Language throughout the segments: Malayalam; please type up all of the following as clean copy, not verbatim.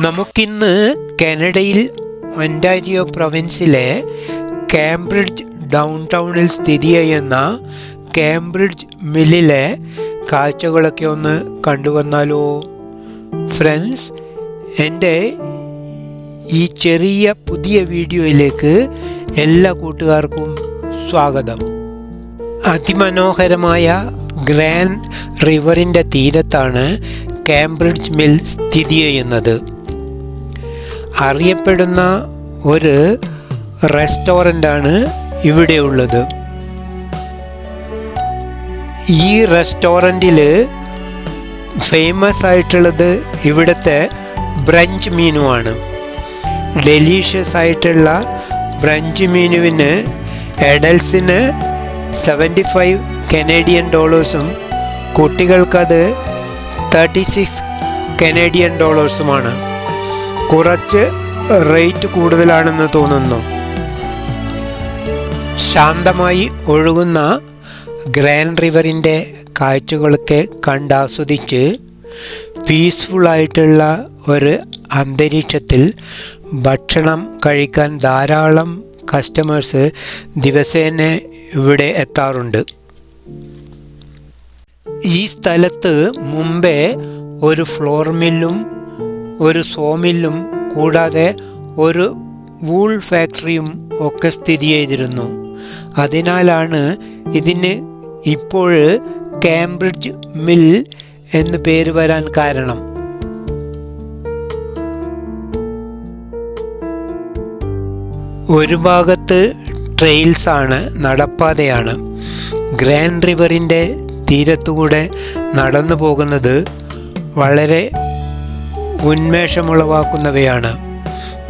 നമുക്കിന്ന് കാനഡയിൽ ഒൻറ്റാരിയോ പ്രൊവിൻസിലെ കേംബ്രിഡ്ജ് ഡൗൺ ടൗണിൽ സ്ഥിതി ചെയ്യുന്ന കേംബ്രിഡ്ജ് മില്ലിലെ കാഴ്ചകളൊക്കെ ഒന്ന് കണ്ടുവന്നാലോ? ഫ്രണ്ട്സ്, എൻ്റെ ഈ ചെറിയ പുതിയ വീഡിയോയിലേക്ക് എല്ലാ കൂട്ടുകാർക്കും സ്വാഗതം. അതിമനോഹരമായ ഗ്രാൻഡ് റിവറിൻ്റെ തീരത്താണ് കേംബ്രിഡ്ജ് മിൽ സ്ഥിതി ചെയ്യുന്നത്. അറിയപ്പെടുന്ന ഒരു റെസ്റ്റോറൻ്റാണ് ഇവിടെ ഉള്ളത്. ഈ റെസ്റ്റോറൻറ്റിൽ ഫേമസ് ആയിട്ടുള്ളത് ഇവിടുത്തെ ബ്രഞ്ച് മീനുമാണ്. ഡെലീഷ്യസ് ആയിട്ടുള്ള ബ്രഞ്ച് മീനുവിന് അഡൽട്സിന് $75 കനേഡിയൻ കുട്ടികൾക്കത് $36 കുറച്ച് റേറ്റ് കൂടുതലാണെന്ന് തോന്നുന്നു. ശാന്തമായി ഒഴുകുന്ന ഗ്രാൻഡ് റിവറിൻ്റെ കാഴ്ചകളൊക്കെ കണ്ടാസ്വദിച്ച് പീസ്ഫുള്ളായിട്ടുള്ള ഒരു അന്തരീക്ഷത്തിൽ ഭക്ഷണം കഴിക്കാൻ ധാരാളം കസ്റ്റമേഴ്സ് ദിവസേന ഇവിടെ എത്താറുണ്ട്. ഈ സ്ഥലത്ത് മുമ്പേ ഒരു ഫ്ലോർ മില്ലും ഒരു സോ മില്ലും കൂടാതെ ഒരു വൂൾ ഫാക്ടറിയും ഒക്കെ സ്ഥിതി ചെയ്തിരുന്നു. അതിനാലാണ് ഇതിന് ഇപ്പോൾ കേംബ്രിഡ്ജ് മിൽ എന്ന് പേര് വരാൻ കാരണം. ഒരു ഭാഗത്ത് ട്രെയിൽസാണ്, നടപ്പാതയാണ്. ഗ്രാൻഡ് റിവറിൻ്റെ തീരത്തുകൂടെ നടന്നു പോകുന്നത് വളരെ ഉന്മേഷമുളവാക്കുന്നവയാണ്.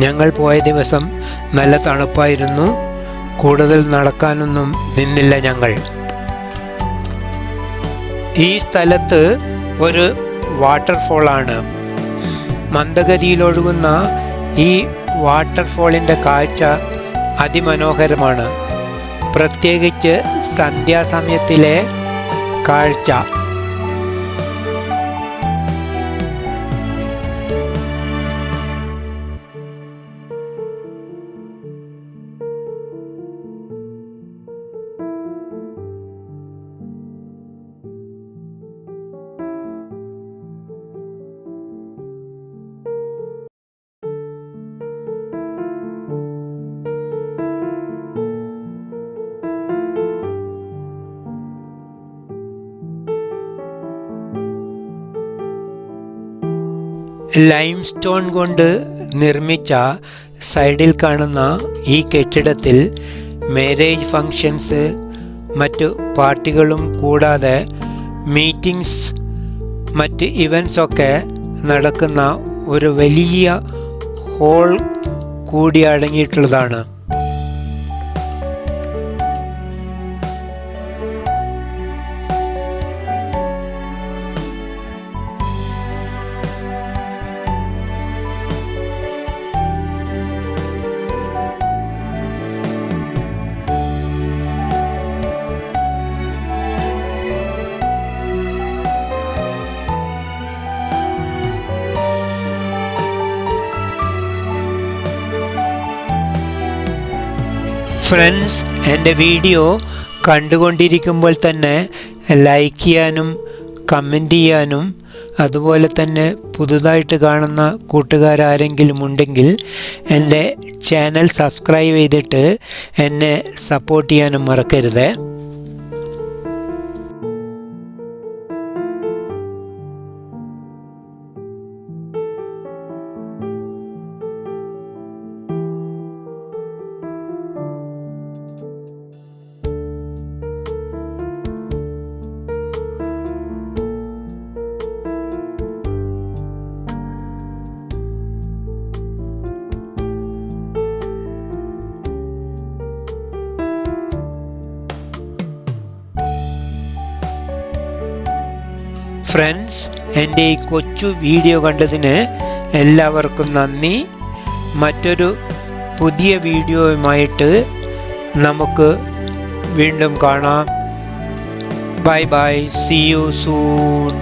ഞങ്ങൾ പോയ ദിവസം നല്ല തണുപ്പായിരുന്നു. കൂടുതൽ നടക്കാനൊന്നും നിന്നില്ല ഞങ്ങൾ. ഈ സ്ഥലത്ത് ഒരു വാട്ടർഫോളാണ്. മന്ദഗതിയിലൊഴുകുന്ന ഈ വാട്ടർഫോളിൻ്റെ കാഴ്ച അതിമനോഹരമാണ്. പ്രത്യേകിച്ച് സന്ധ്യാസമയത്തിലെ കാഴ്ച. ലൈം സ്റ്റോൺ കൊണ്ട് നിർമ്മിച്ച സൈഡിൽ കാണുന്ന ഈ കെട്ടിടത്തിൽ മാരേജ് ഫങ്ഷൻസ്, മറ്റു പാർട്ടികളും കൂടാതെ മീറ്റിംഗ്സ്, മറ്റ് ഇവൻറ്റ്സൊക്കെ നടക്കുന്ന ഒരു വലിയ ഹോൾ കൂടി അടങ്ങിയിട്ടുള്ളതാണ്. ഫ്രണ്ട്സ്, എൻ്റെ വീഡിയോ കണ്ടുകൊണ്ടിരിക്കുമ്പോൾ തന്നെ ലൈക്ക് ചെയ്യാനും കമൻറ്റ് ചെയ്യാനും അതുപോലെ തന്നെ പുതുതായിട്ട് കാണുന്ന കൂട്ടുകാരാരെങ്കിലും ഉണ്ടെങ്കിൽ എൻ്റെ ചാനൽ സബ്സ്ക്രൈബ് ചെയ്തിട്ട് എന്നെ സപ്പോർട്ട് ചെയ്യാനും മറക്കരുത്. ഫ്രണ്ട്സ്, എൻ്റെ ഈ കൊച്ചു വീഡിയോ കണ്ടതിന് എല്ലാവർക്കും നന്ദി. മറ്റൊരു പുതിയ വീഡിയോയുമായിട്ട് നമുക്ക് വീണ്ടും കാണാം. Bye bye, see you soon.